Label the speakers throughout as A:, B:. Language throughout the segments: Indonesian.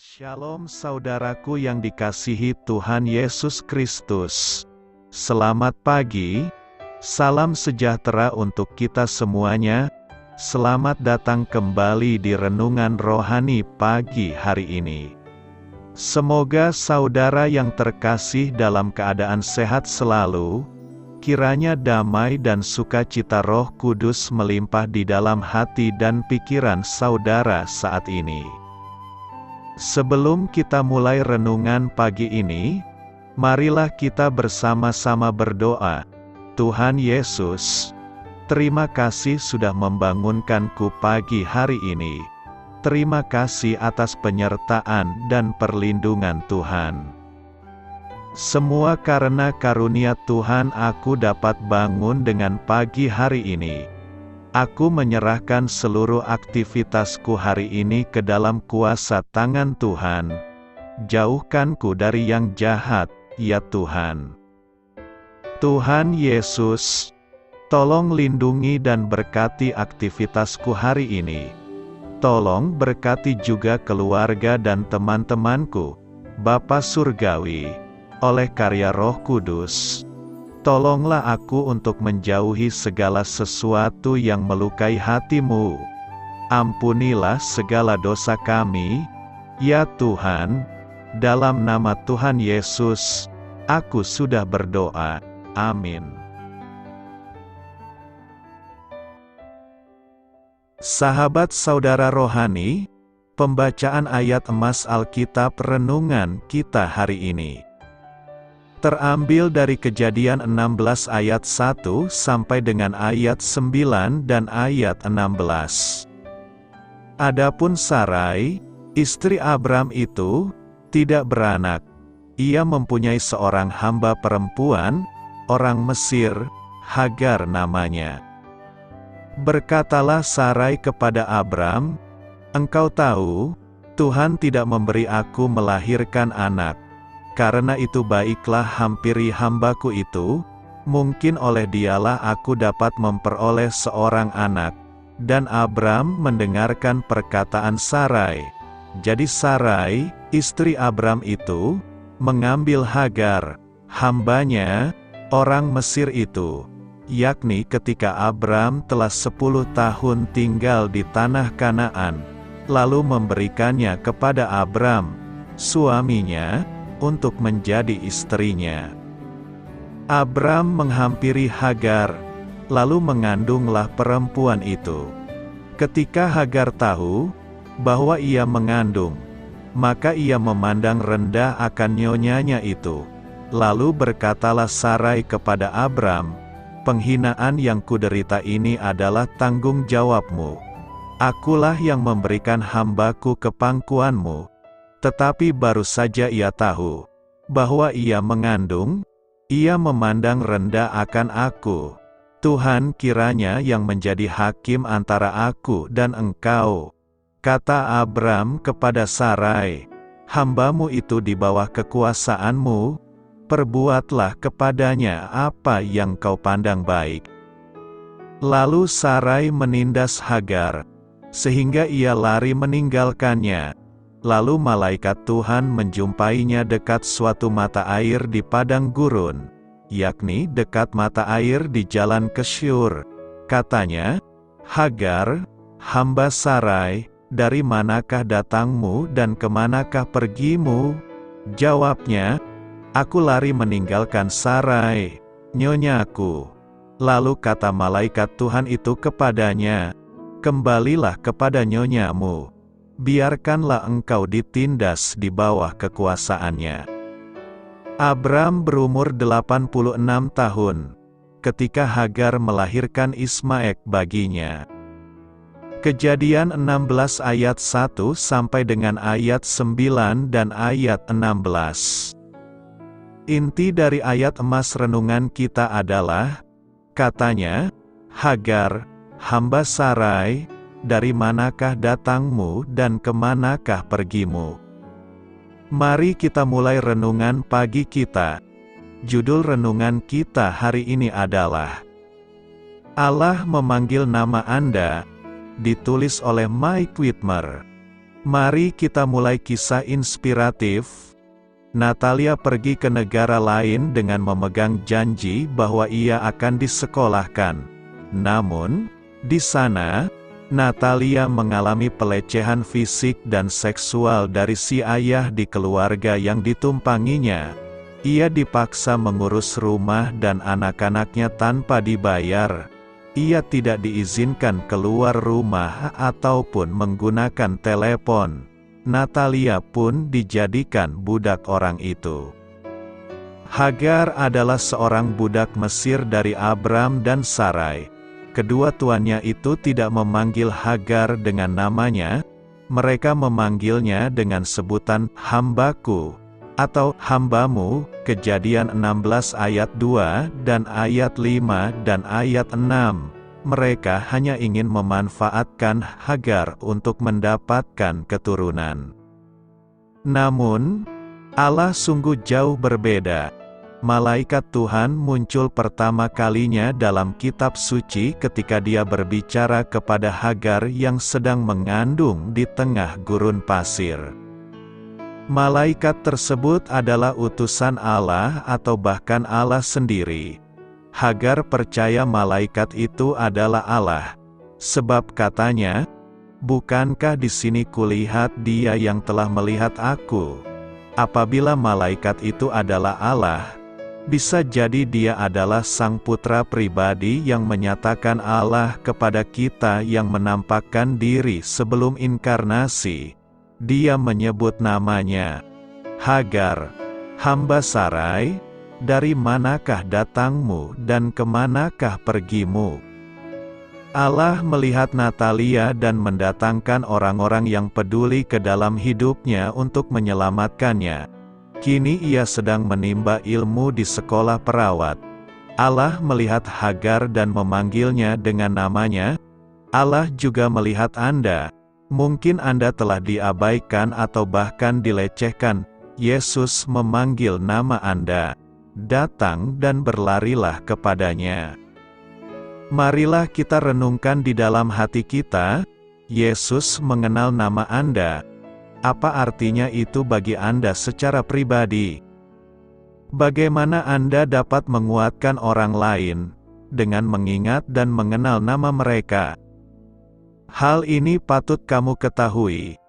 A: Shalom saudaraku yang dikasihi Tuhan Yesus Kristus. Selamat pagi, salam sejahtera untuk kita semuanya. Selamat datang kembali di Renungan Rohani pagi hari ini. Semoga saudara yang terkasih dalam keadaan sehat selalu. Kiranya damai dan sukacita Roh Kudus melimpah di dalam hati dan pikiran saudara saat ini. Sebelum kita mulai renungan pagi ini, marilah kita bersama-sama berdoa. Tuhan Yesus, terima kasih sudah membangunkanku pagi hari ini. Terima kasih atas penyertaan dan perlindungan Tuhan. Semua karena karunia Tuhan aku dapat bangun dengan pagi hari ini. Aku menyerahkan seluruh aktivitasku hari ini ke dalam kuasa tangan Tuhan. Jauhkanku dari yang jahat, ya Tuhan. Tuhan Yesus, tolong lindungi dan berkati aktivitasku hari ini. Tolong berkati juga keluarga dan teman-temanku, Bapa Surgawi, oleh karya Roh Kudus. Tolonglah aku untuk menjauhi segala sesuatu yang melukai hati-Mu. Ampunilah segala dosa kami, ya Tuhan. Dalam nama Tuhan Yesus, aku sudah berdoa. Amin. Sahabat saudara rohani, pembacaan ayat emas Alkitab renungan kita hari ini terambil dari Kejadian 16 ayat 1 sampai dengan ayat 9 dan ayat 16. Adapun Sarai, istri Abram itu, tidak beranak. Ia mempunyai seorang hamba perempuan, orang Mesir, Hagar namanya. Berkatalah Sarai kepada Abram, "Engkau tahu, Tuhan tidak memberi aku melahirkan anak. Karena itu baiklah hampiri hambaku itu, mungkin oleh dialah aku dapat memperoleh seorang anak." Dan Abram mendengarkan perkataan Sarai. Jadi Sarai, istri Abram itu, mengambil Hagar, hambanya, orang Mesir itu, yakni ketika Abram telah 10 tahun tinggal di tanah Kanaan, lalu memberikannya kepada Abram, suaminya, untuk menjadi istrinya. Abram menghampiri Hagar, lalu mengandunglah perempuan itu. Ketika Hagar tahu bahwa ia mengandung, maka ia memandang rendah akan nyonyanya itu. Lalu berkatalah Sarai kepada Abram, "Penghinaan yang kuderita ini adalah tanggung jawabmu. Akulah yang memberikan hambaku ke pangkuanmu." Tetapi baru saja ia tahu bahwa ia mengandung, ia memandang rendah akan aku. Tuhan kiranya yang menjadi hakim antara aku dan engkau. Kata Abram kepada Sarai, "Hambamu itu di bawah kekuasaanmu, perbuatlah kepadanya apa yang kau pandang baik." Lalu Sarai menindas Hagar, sehingga ia lari meninggalkannya. Lalu malaikat Tuhan menjumpainya dekat suatu mata air di padang gurun, yakni dekat mata air di jalan ke Syur. Katanya, "Hagar, hamba Sarai, dari manakah datangmu dan kemanakah pergimu?" Jawabnya, "Aku lari meninggalkan Sarai, nyonyaku." Lalu kata malaikat Tuhan itu kepadanya, "Kembalilah kepada nyonyamu. Biarkanlah engkau ditindas di bawah kekuasaannya." Abram berumur 86 tahun, ketika Hagar melahirkan Ismaek baginya. Kejadian 16 ayat 1 sampai dengan ayat 9 dan ayat 16. Inti dari ayat emas renungan kita adalah, katanya, "Hagar, hamba Sarai, dari manakah datangmu dan kemanakah pergimu?" Mari kita mulai renungan pagi kita. Judul renungan kita hari ini adalah Allah memanggil nama Anda, ditulis oleh Mike Whitmer. Mari kita mulai kisah inspiratif. Natalia pergi ke negara lain dengan memegang janji bahwa ia akan disekolahkan. Namun, di sana, Natalia mengalami pelecehan fisik dan seksual dari si ayah di keluarga yang ditumpanginya. Ia dipaksa mengurus rumah dan anak-anaknya tanpa dibayar. Ia tidak diizinkan keluar rumah ataupun menggunakan telepon. Natalia pun dijadikan budak orang itu. Hagar adalah seorang budak Mesir dari Abram dan Sarai. Kedua tuannya itu tidak memanggil Hagar dengan namanya, mereka memanggilnya dengan sebutan hambaku atau hambamu. Kejadian 16 ayat 2 dan ayat 5 dan ayat 6. Mereka hanya ingin memanfaatkan Hagar untuk mendapatkan keturunan. Namun, Allah sungguh jauh berbeda. Malaikat Tuhan muncul pertama kalinya dalam kitab suci ketika dia berbicara kepada Hagar yang sedang mengandung di tengah gurun pasir. Malaikat tersebut adalah utusan Allah atau bahkan Allah sendiri. Hagar percaya malaikat itu adalah Allah. Sebab katanya, "Bukankah di sini kulihat Dia yang telah melihat aku?" Apabila malaikat itu adalah Allah, bisa jadi dia adalah Sang Putra pribadi yang menyatakan Allah kepada kita yang menampakkan diri sebelum inkarnasi. Dia menyebut namanya, "Hagar, hamba Sarai, dari manakah datangmu dan kemanakah pergimu?" Allah melihat Natalia dan mendatangkan orang-orang yang peduli ke dalam hidupnya untuk menyelamatkannya. Kini ia sedang menimba ilmu di sekolah perawat. Allah melihat Hagar dan memanggilnya dengan namanya. Allah juga melihat Anda. Mungkin Anda telah diabaikan atau bahkan dilecehkan. Yesus memanggil nama Anda. Datang dan berlarilah kepadanya. Marilah kita renungkan di dalam hati kita. Yesus mengenal nama Anda. Apa artinya itu bagi Anda secara pribadi? Bagaimana Anda dapat menguatkan orang lain dengan mengingat dan mengenal nama mereka? Hal ini patut kamu ketahui.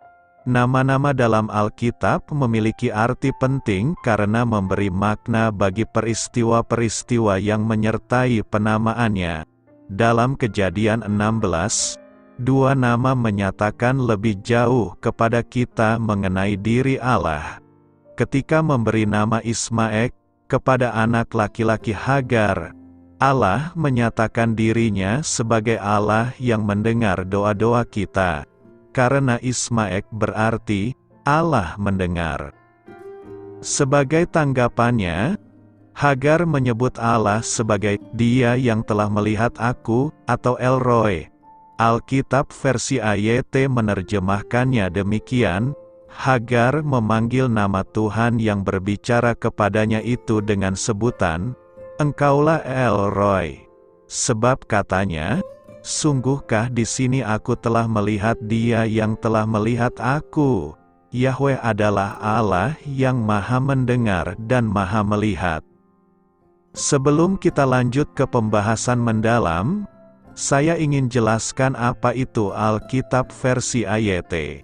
A: Nama-nama dalam Alkitab memiliki arti penting karena memberi makna bagi peristiwa-peristiwa yang menyertai penamaannya. Dalam Kejadian 16, dua nama menyatakan lebih jauh kepada kita mengenai diri Allah. Ketika memberi nama Ismaek kepada anak laki-laki Hagar, Allah menyatakan dirinya sebagai Allah yang mendengar doa-doa kita. Karena Ismaek berarti Allah mendengar. Sebagai tanggapannya, Hagar menyebut Allah sebagai Dia yang telah melihat aku atau El Roi. Alkitab versi AYT menerjemahkannya demikian, Hagar memanggil nama Tuhan yang berbicara kepadanya itu dengan sebutan, "Engkaulah El Roi." Sebab katanya, "Sungguhkah di sini aku telah melihat Dia yang telah melihat aku?" Yahweh adalah Allah yang Maha Mendengar dan Maha Melihat. Sebelum kita lanjut ke pembahasan mendalam, saya ingin jelaskan apa itu Alkitab versi AYT.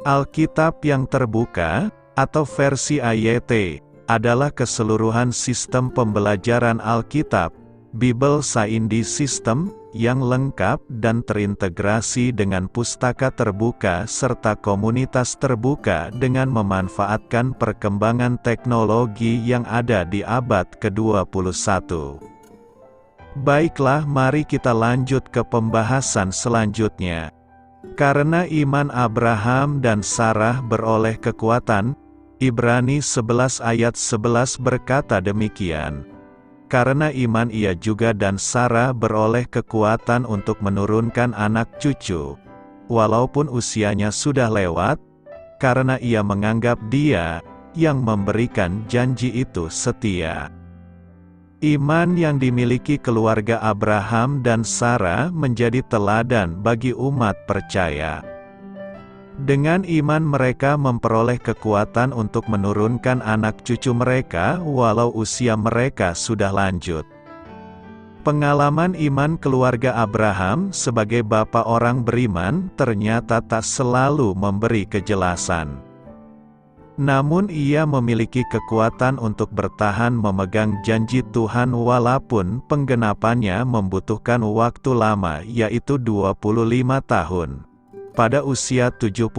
A: Alkitab yang terbuka, atau versi AYT, adalah keseluruhan sistem pembelajaran Alkitab, Bible Saindi System, yang lengkap dan terintegrasi dengan pustaka terbuka serta komunitas terbuka dengan memanfaatkan perkembangan teknologi yang ada di abad ke-21. Baiklah, mari kita lanjut ke pembahasan selanjutnya. Karena iman Abraham dan Sarah beroleh kekuatan, Ibrani 11 ayat 11 berkata demikian. Karena iman ia juga dan Sarah beroleh kekuatan untuk menurunkan anak cucu, walaupun usianya sudah lewat, karena ia menganggap Dia yang memberikan janji itu setia. Iman yang dimiliki keluarga Abraham dan Sarah menjadi teladan bagi umat percaya. Dengan iman mereka memperoleh kekuatan untuk menurunkan anak cucu mereka walau usia mereka sudah lanjut. Pengalaman iman keluarga Abraham sebagai bapa orang beriman ternyata tak selalu memberi kejelasan. Namun ia memiliki kekuatan untuk bertahan memegang janji Tuhan walaupun penggenapannya membutuhkan waktu lama, yaitu 25 tahun. Pada usia 75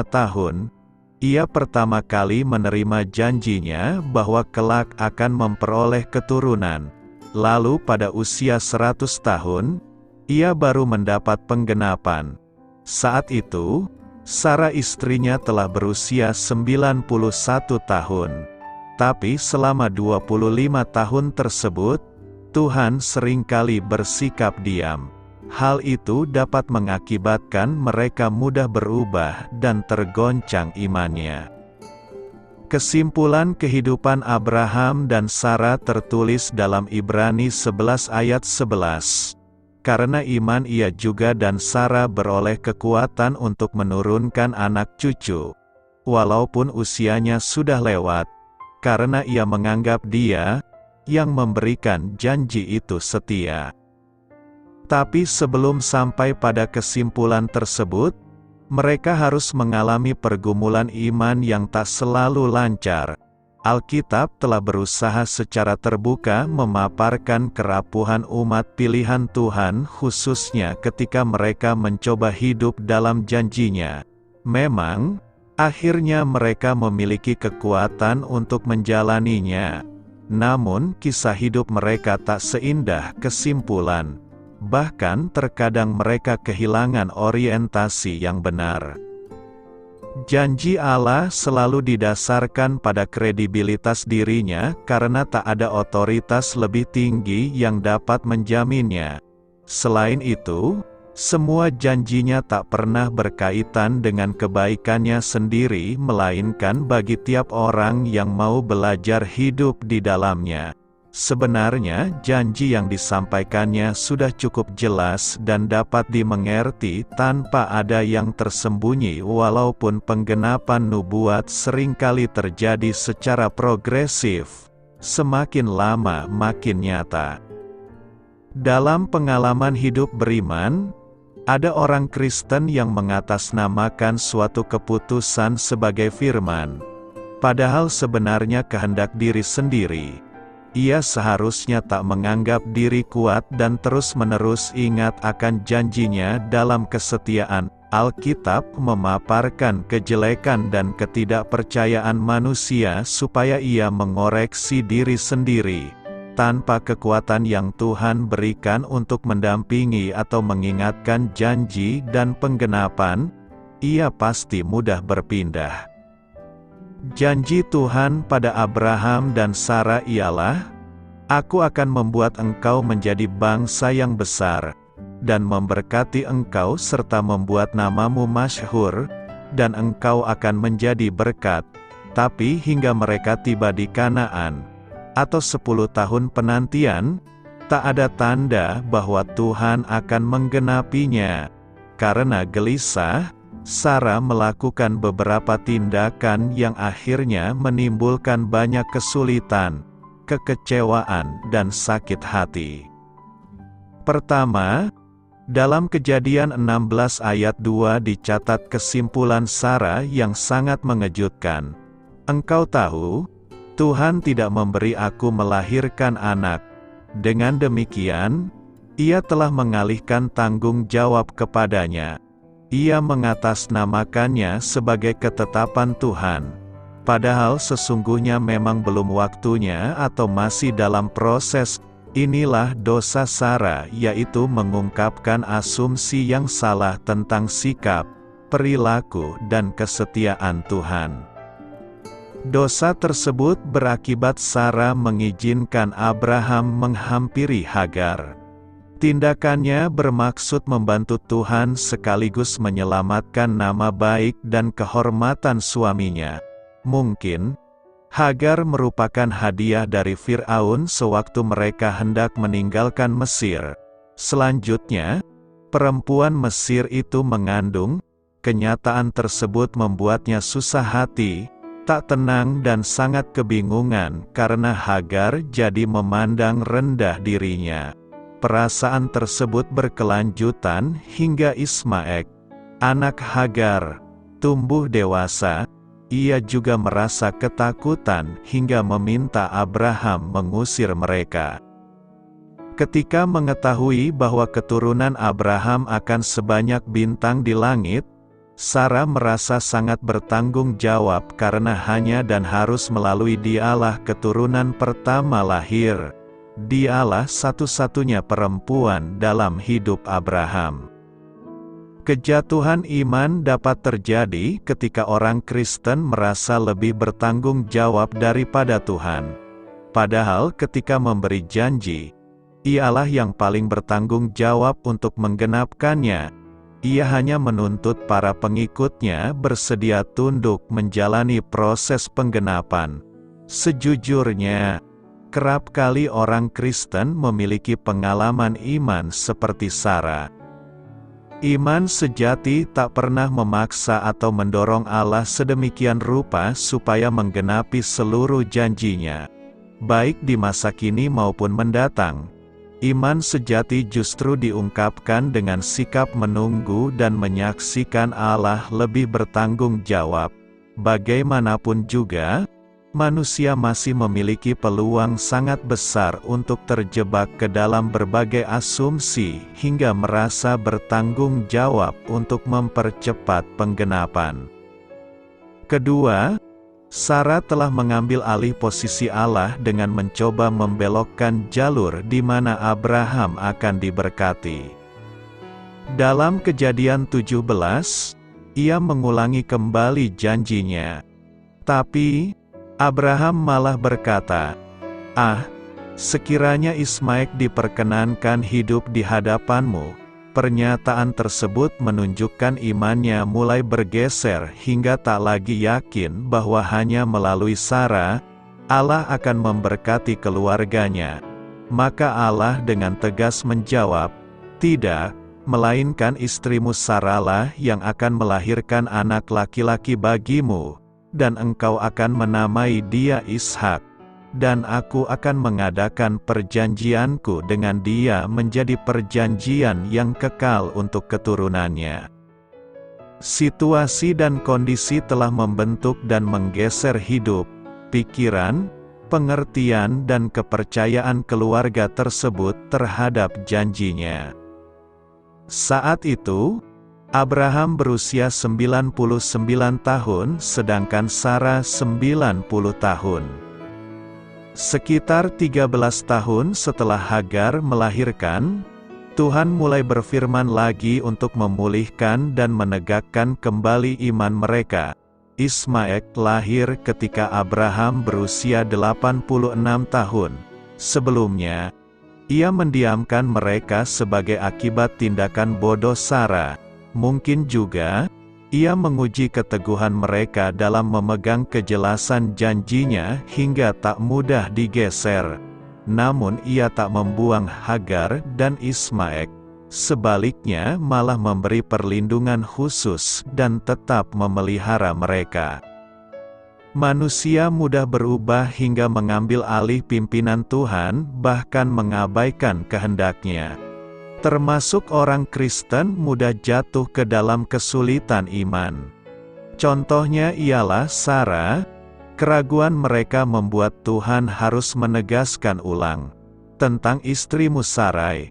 A: tahun, ia pertama kali menerima janjinya bahwa kelak akan memperoleh keturunan. Lalu pada usia 100 tahun, ia baru mendapat penggenapan. Saat itu, Sarah istrinya telah berusia 91 tahun. Tapi selama 25 tahun tersebut, Tuhan seringkali bersikap diam. Hal itu dapat mengakibatkan mereka mudah berubah dan tergoncang imannya. Kesimpulan kehidupan Abraham dan Sarah tertulis dalam Ibrani 11 ayat 11. Karena iman ia juga dan Sarah beroleh kekuatan untuk menurunkan anak cucu, walaupun usianya sudah lewat, karena ia menganggap Dia yang memberikan janji itu setia. Tapi sebelum sampai pada kesimpulan tersebut, mereka harus mengalami pergumulan iman yang tak selalu lancar. Alkitab telah berusaha secara terbuka memaparkan kerapuhan umat pilihan Tuhan khususnya ketika mereka mencoba hidup dalam janjinya. Memang, akhirnya mereka memiliki kekuatan untuk menjalaninya. Namun kisah hidup mereka tak seindah kesimpulan. Bahkan terkadang mereka kehilangan orientasi yang benar. Janji Allah selalu didasarkan pada kredibilitas dirinya karena tak ada otoritas lebih tinggi yang dapat menjaminnya. Selain itu, semua janjinya tak pernah berkaitan dengan kebaikannya sendiri melainkan bagi tiap orang yang mau belajar hidup di dalamnya. Sebenarnya janji yang disampaikannya sudah cukup jelas dan dapat dimengerti tanpa ada yang tersembunyi walaupun penggenapan nubuat seringkali terjadi secara progresif, semakin lama makin nyata. Dalam pengalaman hidup beriman, ada orang Kristen yang mengatasnamakan suatu keputusan sebagai firman, padahal sebenarnya kehendak diri sendiri. Ia seharusnya tak menganggap diri kuat dan terus-menerus ingat akan janjinya dalam kesetiaan. Alkitab memaparkan kejelekan dan ketidakpercayaan manusia supaya ia mengoreksi diri sendiri. Tanpa kekuatan yang Tuhan berikan untuk mendampingi atau mengingatkan janji dan penggenapan, ia pasti mudah berpindah. Janji Tuhan pada Abraham dan Sarah ialah, "Aku akan membuat engkau menjadi bangsa yang besar, dan memberkati engkau serta membuat namamu masyhur, dan engkau akan menjadi berkat." Tapi hingga mereka tiba di Kanaan, atau 10 tahun penantian, tak ada tanda bahwa Tuhan akan menggenapinya. Karena gelisah, Sarah melakukan beberapa tindakan yang akhirnya menimbulkan banyak kesulitan, kekecewaan, dan sakit hati. Pertama, dalam Kejadian 16 ayat 2 dicatat kesimpulan Sarah yang sangat mengejutkan. "Engkau tahu, Tuhan tidak memberi aku melahirkan anak." Dengan demikian, ia telah mengalihkan tanggung jawab kepadanya. Ia mengatasnamakannya sebagai ketetapan Tuhan. Padahal sesungguhnya memang belum waktunya atau masih dalam proses. Inilah dosa Sarah, yaitu mengungkapkan asumsi yang salah tentang sikap, perilaku, dan kesetiaan Tuhan. Dosa tersebut berakibat Sarah mengizinkan Abraham menghampiri Hagar. Tindakannya bermaksud membantu Tuhan sekaligus menyelamatkan nama baik dan kehormatan suaminya. Mungkin, Hagar merupakan hadiah dari Fir'aun sewaktu mereka hendak meninggalkan Mesir. Selanjutnya, perempuan Mesir itu mengandung, Kenyataan tersebut membuatnya susah hati, tak tenang dan sangat kebingungan karena Hagar jadi memandang rendah dirinya. Perasaan tersebut berkelanjutan hingga Ismaek, anak Hagar, tumbuh dewasa. Ia juga merasa ketakutan hingga meminta Abraham mengusir mereka. Ketika mengetahui bahwa keturunan Abraham akan sebanyak bintang di langit, Sarah merasa sangat bertanggung jawab karena hanya dan harus melalui dialah keturunan pertama lahir. Dialah satu-satunya perempuan dalam hidup Abraham. Kejatuhan iman dapat terjadi ketika orang Kristen merasa lebih bertanggung jawab daripada Tuhan. Padahal ketika memberi janji, Ialah yang paling bertanggung jawab untuk menggenapkannya. Ia hanya menuntut para pengikutnya bersedia tunduk menjalani proses penggenapan. Sejujurnya, kerap kali orang Kristen memiliki pengalaman iman seperti Sarah. Iman sejati tak pernah memaksa atau mendorong Allah sedemikian rupa supaya menggenapi seluruh janjinya, baik di masa kini maupun mendatang. Iman sejati justru diungkapkan dengan sikap menunggu dan menyaksikan Allah lebih bertanggung jawab. Bagaimanapun juga, manusia masih memiliki peluang sangat besar untuk terjebak ke dalam berbagai asumsi hingga merasa bertanggung jawab untuk mempercepat penggenapan. Kedua, Sarah telah mengambil alih posisi Allah dengan mencoba membelokkan jalur di mana Abraham akan diberkati. Dalam Kejadian 17, ia mengulangi kembali janjinya. Tapi Abraham malah berkata, sekiranya Ismaek diperkenankan hidup di hadapanmu." Pernyataan tersebut menunjukkan imannya mulai bergeser hingga tak lagi yakin bahwa hanya melalui Sarah, Allah akan memberkati keluarganya. Maka Allah dengan tegas menjawab, "Tidak, melainkan istrimu Sarahlah yang akan melahirkan anak laki-laki bagimu, dan engkau akan menamai dia Ishak. Dan aku akan mengadakan perjanjianku dengan dia menjadi perjanjian yang kekal untuk keturunannya." Situasi dan kondisi telah membentuk dan menggeser hidup, pikiran, pengertian dan kepercayaan keluarga tersebut terhadap janjinya. Saat itu, Abraham berusia 99 tahun sedangkan Sarah 90 tahun. Sekitar 13 tahun setelah Hagar melahirkan, Tuhan mulai berfirman lagi untuk memulihkan dan menegakkan kembali iman mereka. Ismaek lahir ketika Abraham berusia 86 tahun. Sebelumnya, ia mendiamkan mereka sebagai akibat tindakan bodoh Sarah. Mungkin juga, ia menguji keteguhan mereka dalam memegang kejelasan janjinya hingga tak mudah digeser. Namun ia tak membuang Hagar dan Ismaek. Sebaliknya malah memberi perlindungan khusus dan tetap memelihara mereka. Manusia mudah berubah hingga mengambil alih pimpinan Tuhan, bahkan mengabaikan kehendaknya. Termasuk orang Kristen mudah jatuh ke dalam kesulitan iman. Contohnya ialah Sarah. Keraguan mereka membuat Tuhan harus menegaskan ulang. "Tentang istrimu Sarai,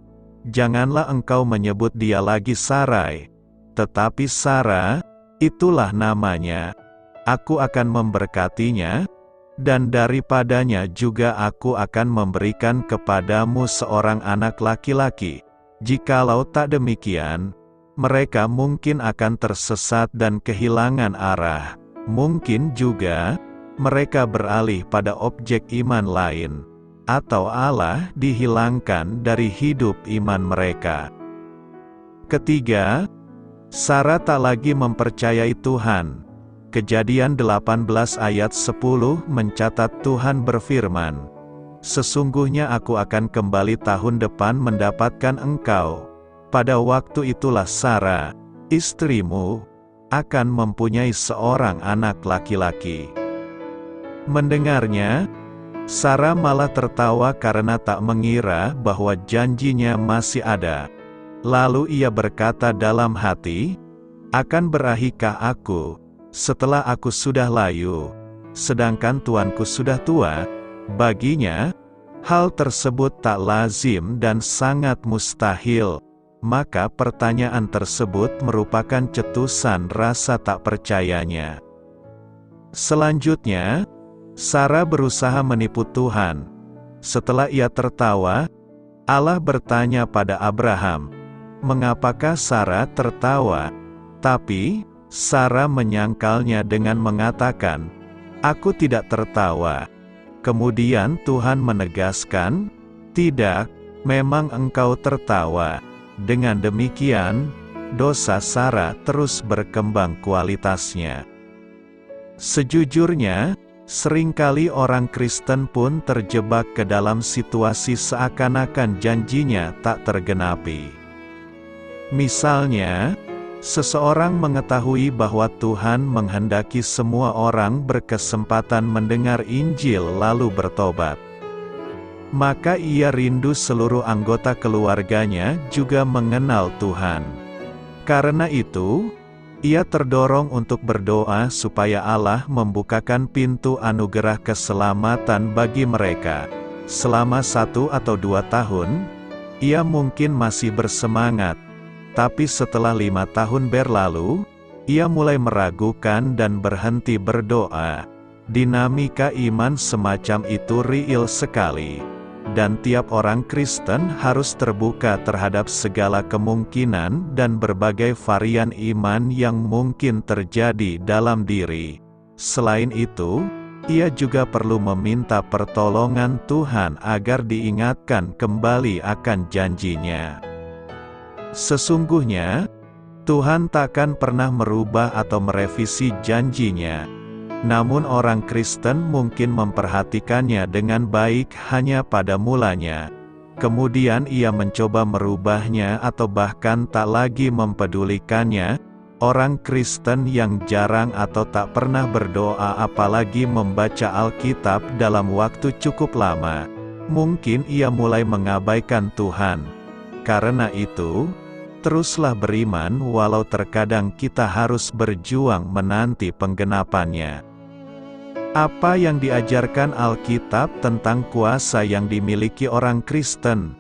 A: janganlah engkau menyebut dia lagi Sarai, tetapi Sarah, itulah namanya. Aku akan memberkatinya, dan daripadanya juga aku akan memberikan kepadamu seorang anak laki-laki. Jikalau tak demikian, mereka mungkin akan tersesat dan kehilangan arah. Mungkin juga, mereka beralih pada objek iman lain, atau Allah dihilangkan dari hidup iman mereka." Ketiga, Sarah tak lagi mempercayai Tuhan. Kejadian 18 ayat 10 mencatat Tuhan berfirman, "Sesungguhnya aku akan kembali tahun depan mendapatkan engkau. Pada waktu itulah Sarah, istrimu, akan mempunyai seorang anak laki-laki. Mendengarnya, Sarah malah tertawa karena tak mengira bahwa janjinya masih ada. Lalu ia berkata dalam hati, "Akan berahikah aku, setelah aku sudah layu, sedangkan tuanku sudah tua?" Baginya, hal tersebut tak lazim dan sangat mustahil. Maka pertanyaan tersebut merupakan cetusan rasa tak percayanya. Selanjutnya, Sarah berusaha menipu Tuhan. Setelah ia tertawa, Allah bertanya pada Abraham, "Mengapakah Sarah tertawa?" Tapi, Sarah menyangkalnya dengan mengatakan, "Aku tidak tertawa." Kemudian Tuhan menegaskan, "Tidak, memang engkau tertawa." Dengan demikian, dosa Sarah terus berkembang kualitasnya. Sejujurnya, seringkali orang Kristen pun terjebak ke dalam situasi seakan-akan janjinya tak tergenapi. Misalnya, seseorang mengetahui bahwa Tuhan menghendaki semua orang berkesempatan mendengar Injil lalu bertobat. Maka ia rindu seluruh anggota keluarganya juga mengenal Tuhan. Karena itu, ia terdorong untuk berdoa supaya Allah membukakan pintu anugerah keselamatan bagi mereka. Selama 1 atau 2 tahun, ia mungkin masih bersemangat. Tapi setelah 5 tahun berlalu, ia mulai meragukan dan berhenti berdoa. Dinamika iman semacam itu real sekali. Dan tiap orang Kristen harus terbuka terhadap segala kemungkinan dan berbagai varian iman yang mungkin terjadi dalam diri. Selain itu, ia juga perlu meminta pertolongan Tuhan agar diingatkan kembali akan janjinya. Sesungguhnya, Tuhan takkan pernah merubah atau merevisi janjinya. Namun orang Kristen mungkin memperhatikannya dengan baik hanya pada mulanya. Kemudian ia mencoba merubahnya atau bahkan tak lagi mempedulikannya. Orang Kristen yang jarang atau tak pernah berdoa apalagi membaca Alkitab dalam waktu cukup lama, mungkin ia mulai mengabaikan Tuhan. Karena itu, teruslah beriman walau terkadang kita harus berjuang menanti penggenapannya. Apa yang diajarkan Alkitab tentang kuasa yang dimiliki orang Kristen?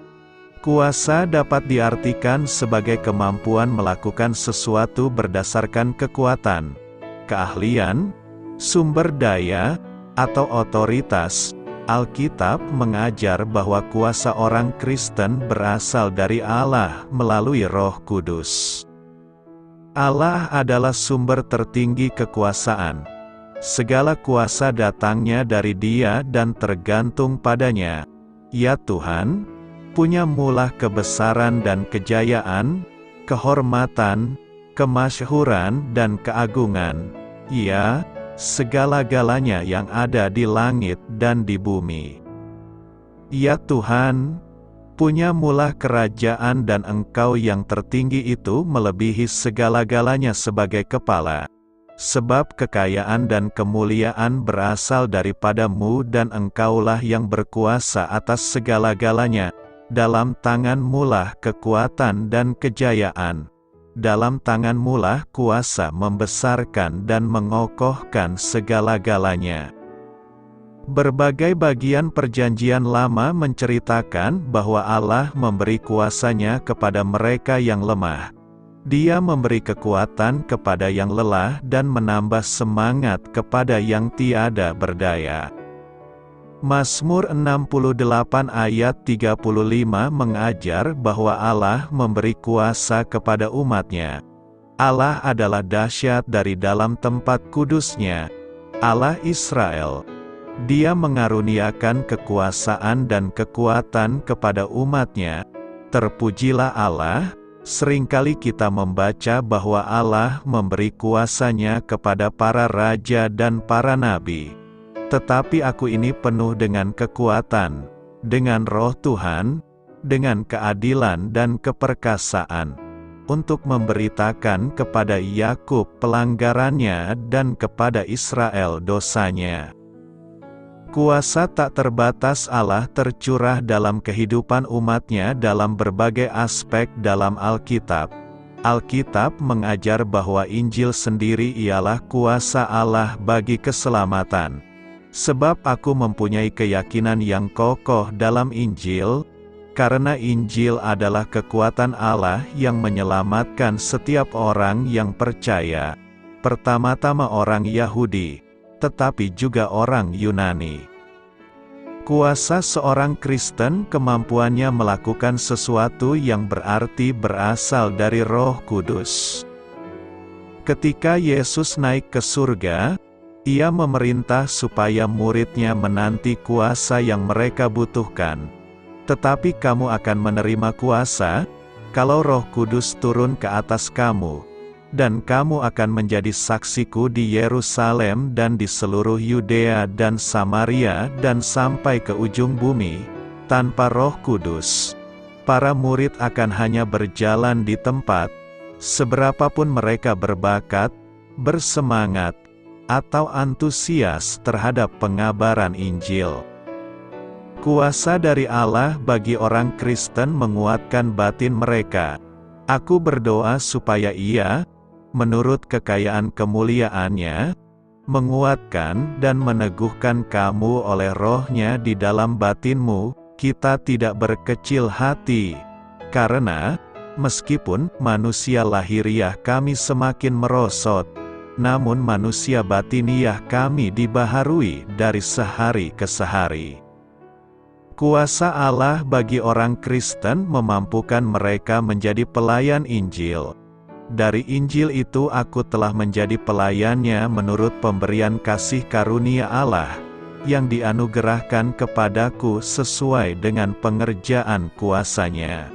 A: Kuasa dapat diartikan sebagai kemampuan melakukan sesuatu berdasarkan kekuatan, keahlian, sumber daya, atau otoritas. Alkitab mengajar bahwa kuasa orang Kristen berasal dari Allah melalui Roh Kudus. Allah adalah sumber tertinggi kekuasaan. Segala kuasa datangnya dari Dia dan tergantung padanya. Ya Tuhan, punya mulah kebesaran dan kejayaan, kehormatan, kemasyhuran dan keagungan. Ya, segala-galanya yang ada di langit dan di bumi. Ya Tuhan, punya mulah kerajaan dan Engkau yang tertinggi itu melebihi segala-galanya sebagai kepala. Sebab kekayaan dan kemuliaan berasal daripada-Mu dan Engkaulah yang berkuasa atas segala-galanya. Dalam tangan-Mulah kekuatan dan kejayaan. Dalam tangan-Mulah kuasa membesarkan dan mengokohkan segala-galanya. Berbagai bagian perjanjian lama menceritakan bahwa Allah memberi kuasa-Nya kepada mereka yang lemah. Dia memberi kekuatan kepada yang lelah dan menambah semangat kepada yang tiada berdaya. Mazmur 68 ayat 35 mengajar bahwa Allah memberi kuasa kepada umat-Nya. Allah adalah dahsyat dari dalam tempat kudus-Nya, Allah Israel. Dia mengaruniakan kekuasaan dan kekuatan kepada umat-Nya. Terpujilah Allah. Seringkali kita membaca bahwa Allah memberi kuasa-Nya kepada para raja dan para nabi. Tetapi aku ini penuh dengan kekuatan, dengan Roh Tuhan, dengan keadilan dan keperkasaan. untuk memberitakan kepada Yakub pelanggarannya dan kepada Israel dosanya. Kuasa tak terbatas Allah tercurah dalam kehidupan umatnya dalam berbagai aspek dalam Alkitab. Alkitab mengajar bahwa Injil sendiri ialah kuasa Allah bagi keselamatan. Sebab aku mempunyai keyakinan yang kokoh dalam Injil, karena Injil adalah kekuatan Allah yang menyelamatkan setiap orang yang percaya, pertama-tama orang Yahudi, tetapi juga orang Yunani. Kuasa seorang Kristen kemampuannya melakukan sesuatu yang berarti berasal dari Roh Kudus. Ketika Yesus naik ke surga, Ia memerintah supaya murid-Nya menanti kuasa yang mereka butuhkan. Tetapi kamu akan menerima kuasa, kalau Roh Kudus turun ke atas kamu, dan kamu akan menjadi saksiku di Yerusalem dan di seluruh Yudea dan Samaria dan sampai ke ujung bumi. Tanpa Roh Kudus, para murid akan hanya berjalan di tempat, seberapapun mereka berbakat, bersemangat, atau antusias terhadap pengabaran Injil. Kuasa dari Allah bagi orang Kristen menguatkan batin mereka. Aku berdoa supaya Ia, menurut kekayaan kemuliaan-Nya, menguatkan dan meneguhkan kamu oleh Roh-Nya di dalam batinmu. Kita tidak berkecil hati, karena, meskipun manusia lahiriah kami semakin merosot, namun manusia batiniah kami dibaharui dari sehari ke sehari. Kuasa Allah bagi orang Kristen memampukan mereka menjadi pelayan Injil. Dari Injil itu aku telah menjadi pelayannya menurut pemberian kasih karunia Allah, yang dianugerahkan kepadaku sesuai dengan pengerjaan kuasa-Nya.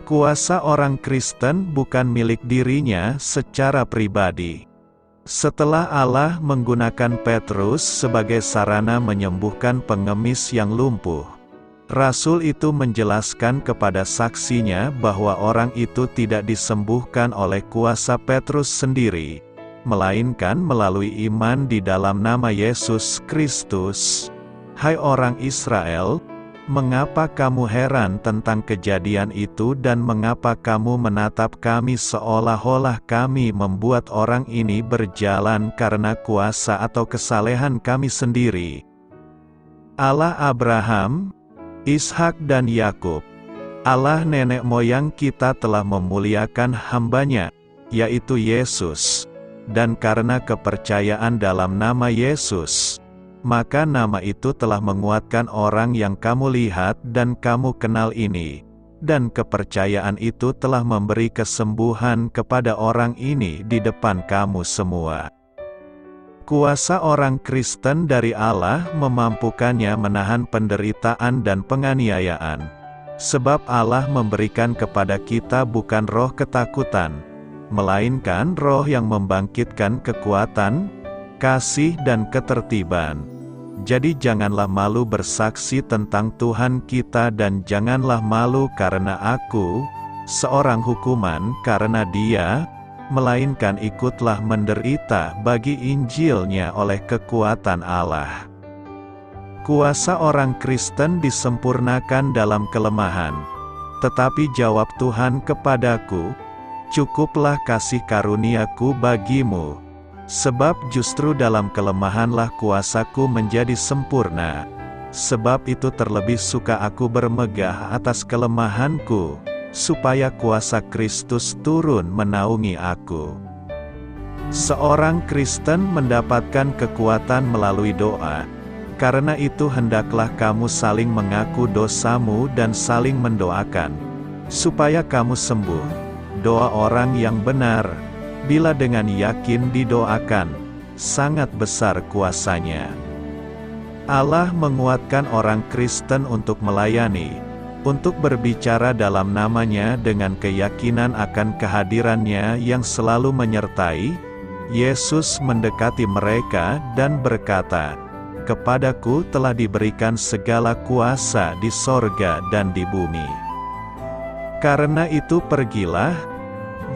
A: Kuasa orang Kristen bukan milik dirinya secara pribadi. Setelah Allah menggunakan Petrus sebagai sarana menyembuhkan pengemis yang lumpuh, Rasul itu menjelaskan kepada saksinya bahwa orang itu tidak disembuhkan oleh kuasa Petrus sendiri, melainkan melalui iman di dalam nama Yesus Kristus. Hai orang Israel, mengapa kamu heran tentang kejadian itu dan mengapa kamu menatap kami seolah-olah kami membuat orang ini berjalan karena kuasa atau kesalehan kami sendiri? Allah Abraham, Ishak dan Yakub, Allah nenek moyang kita telah memuliakan hamba-Nya, yaitu Yesus, dan karena kepercayaan dalam nama Yesus, maka nama itu telah menguatkan orang yang kamu lihat dan kamu kenal ini, dan kepercayaan itu telah memberi kesembuhan kepada orang ini di depan kamu semua. Kuasa orang Kristen dari Allah memampukannya menahan penderitaan dan penganiayaan, sebab Allah memberikan kepada kita bukan roh ketakutan, melainkan roh yang membangkitkan kekuatan, kasih dan ketertiban. Jadi janganlah malu bersaksi tentang Tuhan kita dan janganlah malu karena aku, seorang hukuman karena Dia, melainkan ikutlah menderita bagi Injil-Nya oleh kekuatan Allah. Kuasa orang Kristen disempurnakan dalam kelemahan. Tetapi jawab Tuhan kepadaku, cukuplah kasih karuniaku bagimu, sebab justru dalam kelemahanlah kuasaku menjadi sempurna. Sebab itu terlebih suka aku bermegah atas kelemahanku, supaya kuasa Kristus turun menaungi aku. Seorang Kristen mendapatkan kekuatan melalui doa. Karena itu hendaklah kamu saling mengaku dosamu dan saling mendoakan, supaya kamu sembuh. Doa orang yang benar, bila dengan yakin didoakan, sangat besar kuasanya. Allah menguatkan orang Kristen untuk melayani, untuk berbicara dalam nama-Nya dengan keyakinan akan kehadiran-Nya yang selalu menyertai. Yesus mendekati mereka dan berkata, "Kepadaku telah diberikan segala kuasa di sorga dan di bumi. Karena itu pergilah,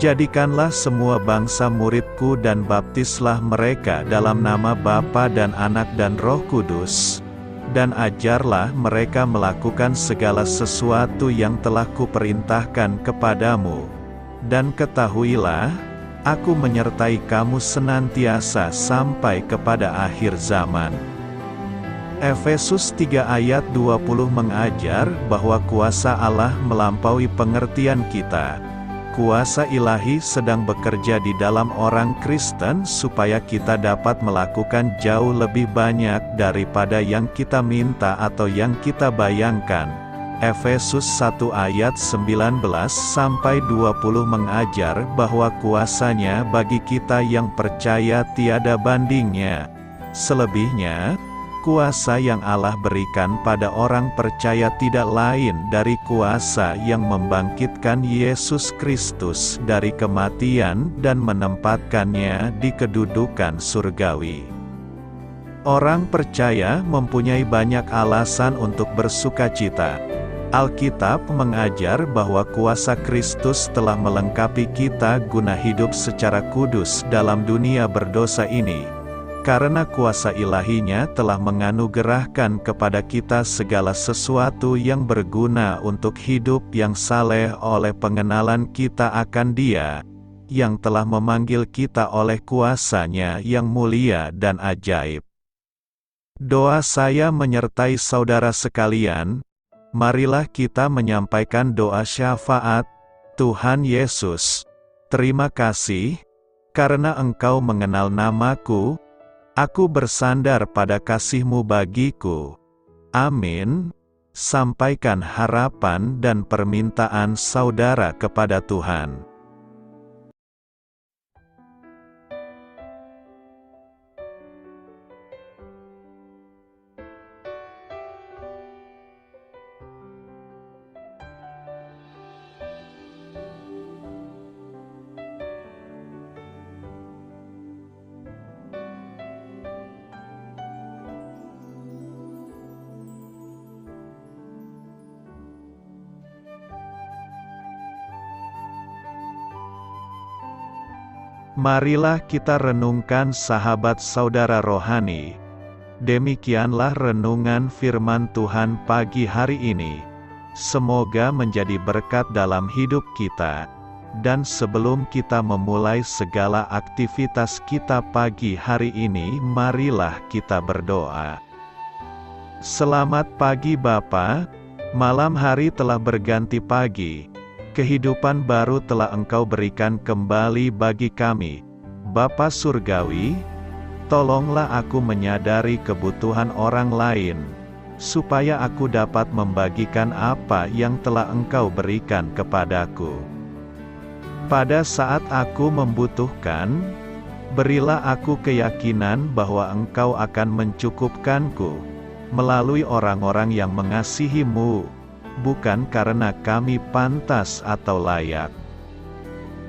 A: Jadikanlah semua bangsa muridku dan baptislah mereka dalam nama Bapa dan Anak dan Roh Kudus, dan ajarlah mereka melakukan segala sesuatu yang telah kuperintahkan kepadamu. Dan ketahuilah, aku menyertai kamu senantiasa sampai kepada akhir zaman. Efesus 3 ayat 20 mengajar bahwa kuasa Allah melampaui pengertian kita. Kuasa ilahi sedang bekerja di dalam orang Kristen supaya kita dapat melakukan jauh lebih banyak daripada yang kita minta atau yang kita bayangkan. Efesus 1 ayat 19-20 mengajar bahwa kuasanya bagi kita yang percaya tiada bandingnya. Selebihnya, kuasa yang Allah berikan pada orang percaya tidak lain dari kuasa yang membangkitkan Yesus Kristus dari kematian dan menempatkannya di kedudukan surgawi. Orang percaya mempunyai banyak alasan untuk bersukacita. Alkitab mengajar bahwa kuasa Kristus telah melengkapi kita guna hidup secara kudus dalam dunia berdosa ini. Karena kuasa ilahinya telah menganugerahkan kepada kita segala sesuatu yang berguna untuk hidup yang saleh oleh pengenalan kita akan Dia, yang telah memanggil kita oleh kuasa-Nya yang mulia dan ajaib. Doa saya menyertai saudara sekalian, marilah kita menyampaikan doa syafaat. Tuhan Yesus, terima kasih, karena Engkau mengenal namaku. Aku bersandar pada kasih-Mu bagiku. Amin. Sampaikan harapan dan permintaan saudara kepada Tuhan. Marilah kita renungkan sahabat saudara rohani. Demikianlah renungan firman Tuhan pagi hari ini. Semoga menjadi berkat dalam hidup kita. Dan sebelum kita memulai segala aktivitas kita pagi hari ini, marilah kita berdoa. Selamat pagi Bapa, malam hari telah berganti pagi. Kehidupan baru telah Engkau berikan kembali bagi kami. Bapa Surgawi, tolonglah aku menyadari kebutuhan orang lain, supaya aku dapat membagikan apa yang telah Engkau berikan kepadaku. Pada saat aku membutuhkan, berilah aku keyakinan bahwa Engkau akan mencukupkanku, melalui orang-orang yang mengasihi-Mu, bukan karena kami pantas atau layak,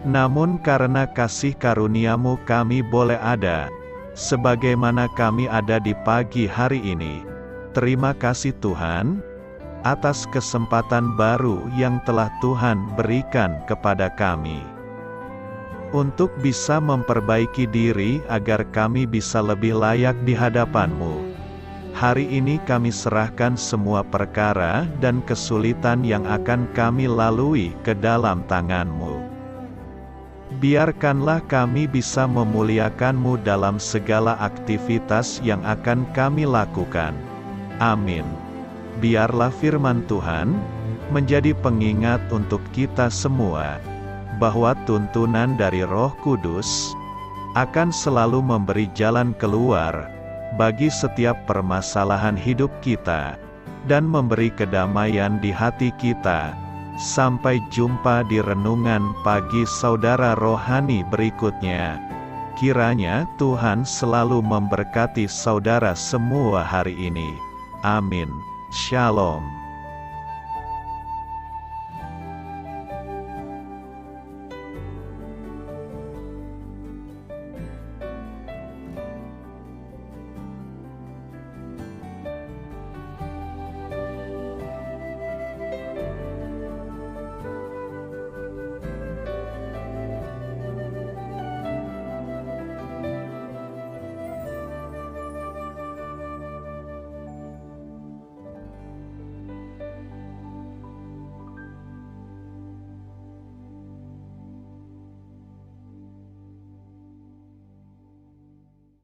A: namun karena kasih karunia-Mu kami boleh ada, sebagaimana kami ada di pagi hari ini. Terima kasih Tuhan, atas kesempatan baru yang telah Tuhan berikan kepada kami, untuk bisa memperbaiki diri agar kami bisa lebih layak di hadapan-Mu. Hari ini kami serahkan semua perkara dan kesulitan yang akan kami lalui ke dalam tangan-Mu. Biarkanlah kami bisa memuliakan-Mu dalam segala aktivitas yang akan kami lakukan. Amin. Biarlah firman Tuhan menjadi pengingat untuk kita semua, bahwa tuntunan dari Roh Kudus akan selalu memberi jalan keluar bagi setiap permasalahan hidup kita, dan memberi kedamaian di hati kita. Sampai jumpa di renungan pagi saudara rohani berikutnya. Kiranya Tuhan selalu memberkati saudara semua hari ini. Amin. Shalom.